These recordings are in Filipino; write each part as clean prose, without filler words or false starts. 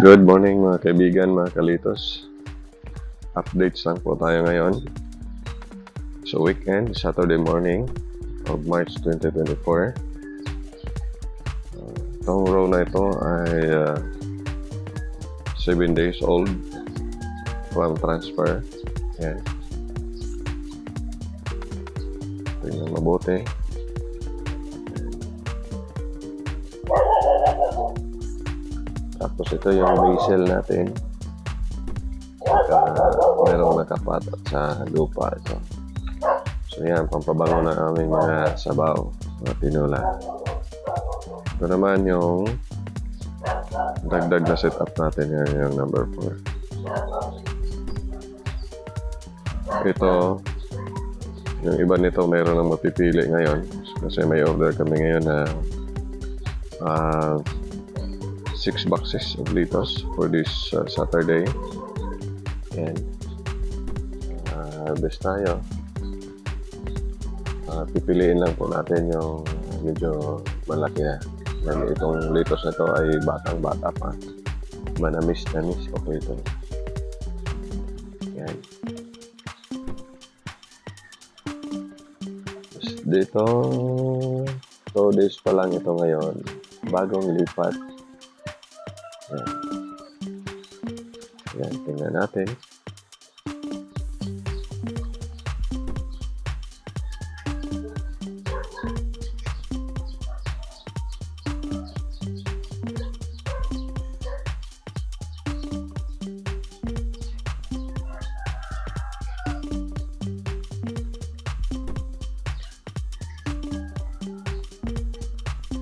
Good morning mga kaibigan, mga kalitos. Updates lang po tayo ngayon. So weekend, Saturday morning of March 2024. Itong row na ito ay 7 days old from transfer. Yan. Tingnan mabuti. Tapos ito yung basil natin. Merong nakapatot sa lupa ito. So yan, pampabango na aming mga sabaw, mga tinola. Ito naman yung dagdag na setup natin, yan yung number 4. Ito, yung iba nito mayroon nang mapipili ngayon kasi may order kami ngayon na 6 boxes of litos for this Saturday. And harvest tayo. Pipiliin lang po natin yung medyo malaki na. And itong litos na to ay batang-bata pa. Manamis-namis po ito. Yan. Dito 2 days pa lang ito ngayon. Bagong lipat. Yan. Yan, tingnan natin.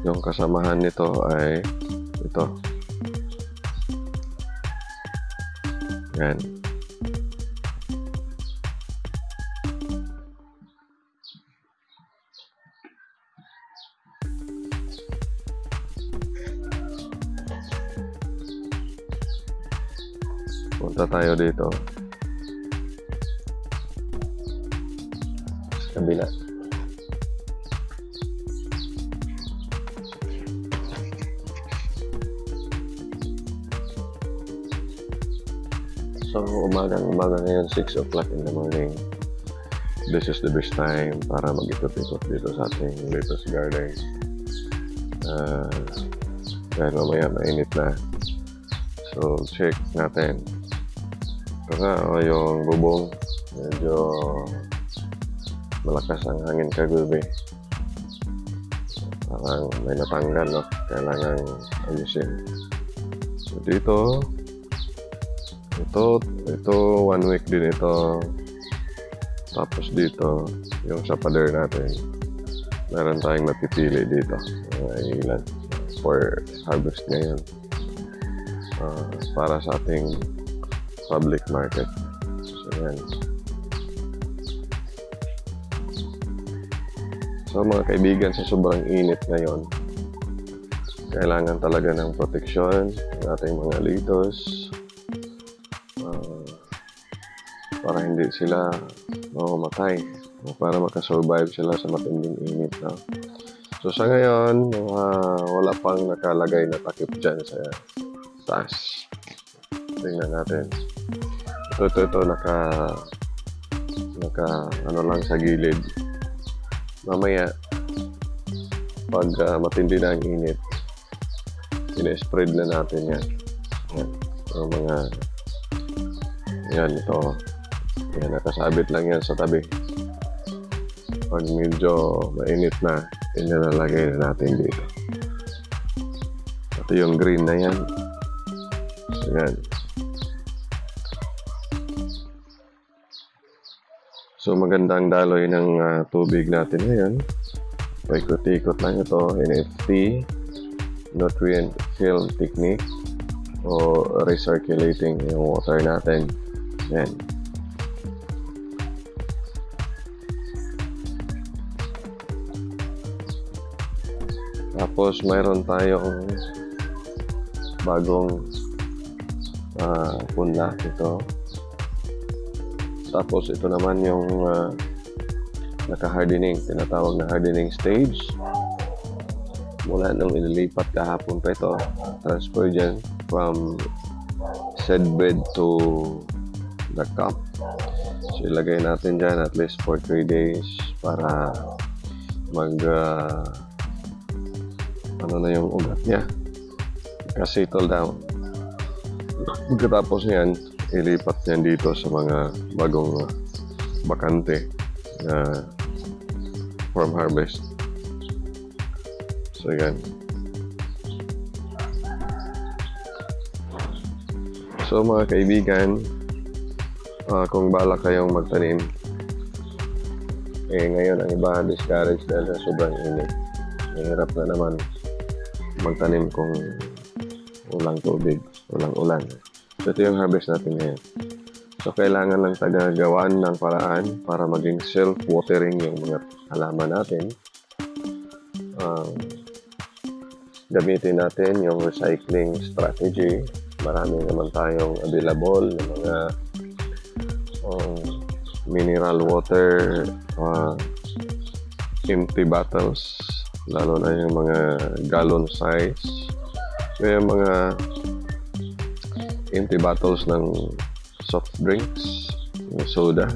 Yung kasamahan nito ay ito. Yan. Punta tayo dito. Sa kabila. So, umaga ngayon, 6 o'clock in the morning. This is the best time para mag-ikot-ikot dito sa ating lettuce garden. Dahil mamaya mainit na. So, check natin. Ito nga, yung bubong. Medyo malakas ang hangin kagabi. Parang may natanggal, no? Kailangan ayusin. So, dito, ito 1 week din ito. Tapos dito yung sa pader natin, meron tayong napipili dito, ilan for harvest ngayon, para sa ating public market. So yan. So mga kaibigan, sa sobrang init ngayon, kailangan talaga ng proteksyon ng ating mga litos, para hindi sila mamamatay, para makasurvive sila sa matinding init. No? So sa ngayon, wala pang nakalagay na takip dyan sa taas. Tingnan natin. Ito naka ano lang sa gilid. Mamaya pag matindi na ang init, ina-spread na natin yan. Yan. So, yan, ito. Yan, nakasabit lang yan sa tabi. Pag medyo mainit na, inalalagay na natin dito. Ito yung green na yan. So, yan. So, magandang daloy ng tubig natin ngayon. Paikot-ikot lang ito. NFT, nutrient film technique, o recirculating yung water natin. Yan. Tapos mayroon tayong bagong punla ito. Tapos ito naman yung naka-hardening, tinatawag na hardening stage. mula nung inilipat kahapon pa ito, transfer dyan from seedbed to the cup. So ilagay natin dyan at least for 3 days para ano na yung ugat niya, settle down. Pagkatapos niyan, ilipat niyan dito sa mga bagong bakante na farm harvest. So yan. So mga kaibigan, kung balak kayong magtanim, ngayon ang iba discourage dahil sa sobrang init. Mahirap na naman magtanim kung walang tubig, walang ulan. So ito yung harvest natin ngayon. So kailangan lang tagagawaan ng paraan para maging self-watering yung mga halaman natin. Gamitin natin yung recycling strategy. Marami naman tayong available ng mga mineral water, empty bottles, lalo na yung mga gallon size. So yung mga empty bottles ng soft drinks, yung soda,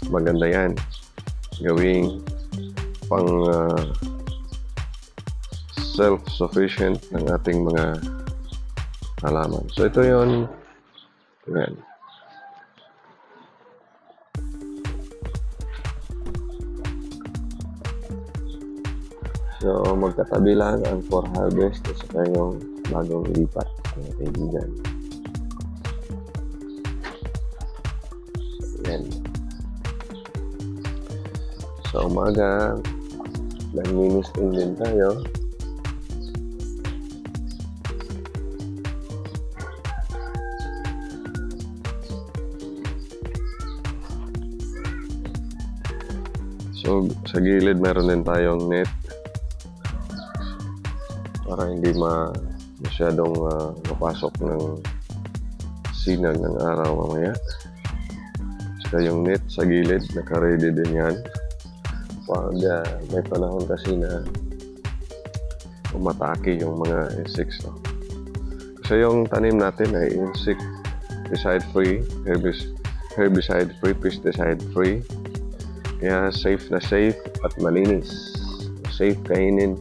maganda yan gawing pang self-sufficient ng ating mga halaman. So ito yun. Ayan. So magkatabi lang ang for harvest at saka yung bagong lipat, mga kaibigan. Ayan. Sa umaga, nag-ministing din tayo. So sa gilid meron din tayong net para hindi masyadong mapasok ng sinag ng araw mamaya. Saka yung net sa gilid, naka-ready din yan. Pag may panahon kasi na umatake yung mga insects. No? Kasi yung tanim natin ay insecticide free, herbicide free, pesticide free. Kaya safe na safe at malinis. Safe kainin.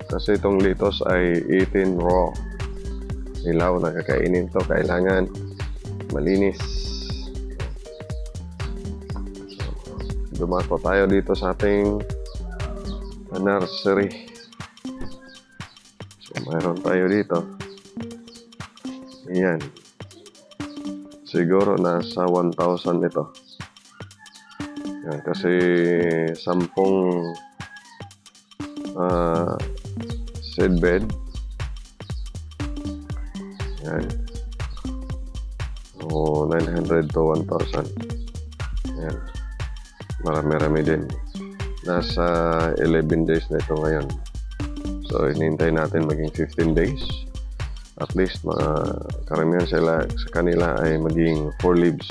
Kasi itong litos ay eaten raw. Ilaw na kakainin to, kailangan malinis. Dumako tayo dito sa ating nursery. So mayroon tayo dito. Ayan. Siguro nasa 1,000 ito. Yan, kasi 10 seedbed. Yan. O 900 to 1,000. Yan. Marami-rami din. Nasa 11 days na ito ngayon. So, hinihintay natin maging 15 days. At least, karamihan sa kanila ay maging 4 leaves.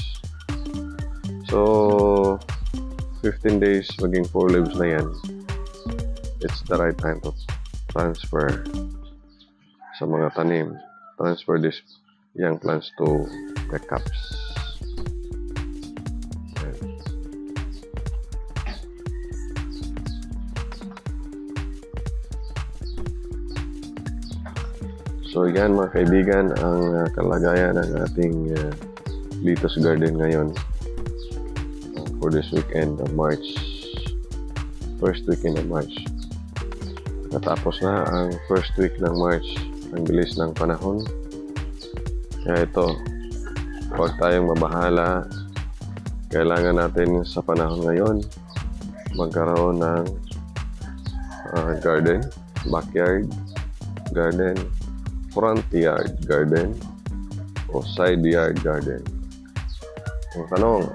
So, 15 days maging 4 leaves na yan. It's the right time to transfer sa mga tanim. Transfer these young plants to the cups. So yan mga kaibigan ang kalagayan ng ating lettuce garden ngayon for this weekend of March. First weekend of March. Natapos na ang first week ng March. Ang bilis ng panahon. Kaya ito, huwag tayong mabahala. Kailangan natin sa panahon ngayon magkaroon ng garden, backyard garden, front yard garden, o side yard garden. Ang tanong,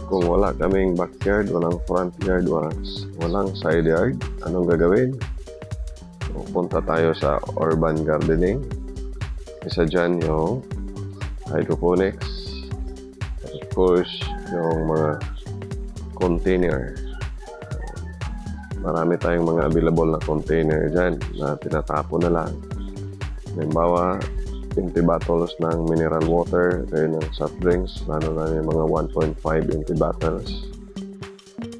kung wala kaming backyard, walang front yard, walang side yard, anong gagawin? Punta tayo sa urban gardening. Isa dyan yung hydroponics. At of course, yung mga container. marami tayong mga available na container dyan na tinatapon na lang. Halimbawa, empty bottles ng mineral water, kayo ng soft drinks, lalo na yung mga 1.5 empty bottles.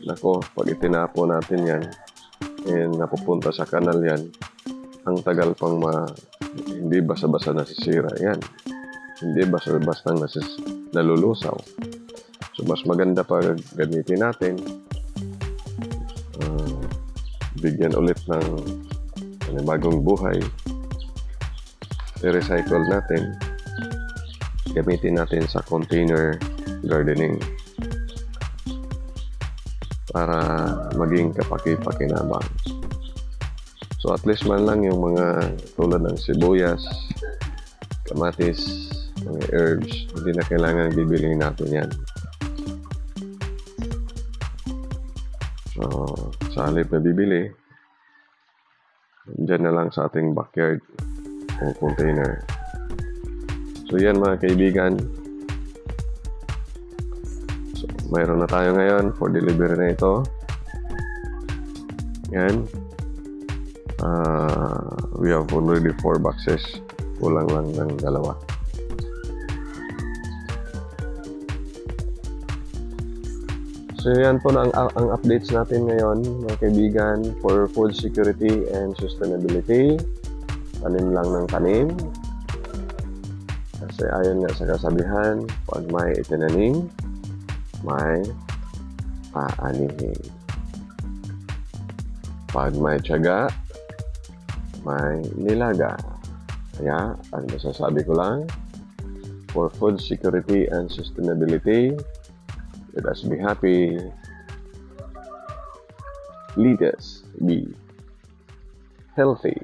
Nako, pag itinapon natin yan, napupunta sa kanal yan, ang tagal pang hindi basta-basta nasisira yan. Hindi basta-basta nalulusaw. So, mas maganda pag gamitin natin, bigyan ulit ng bagong buhay, i-recycle natin, gamitin natin sa container gardening para maging kapaki-pakinabang. So at least man lang yung mga tulad ng sibuyas, kamatis, mga herbs, hindi na kailangan bibili natin yan. So sa halip na bibili, dyan na lang sa ating backyard o container. So yan mga kaibigan, so, mayroon na tayo ngayon for delivery na ito. Yan, we have already 4 boxes, kulang lang ng 2. So yan po ang updates natin ngayon mga kaibigan for food security and sustainability. Tanim lang ng tanim. Kasi ayon nga sa kasabihan, pag may itinanim, may aanihin. Pag may tiyaga, may nilaga. Kaya, ang masasabi ko lang, for food security and sustainability, let us be happy. Let us be healthy.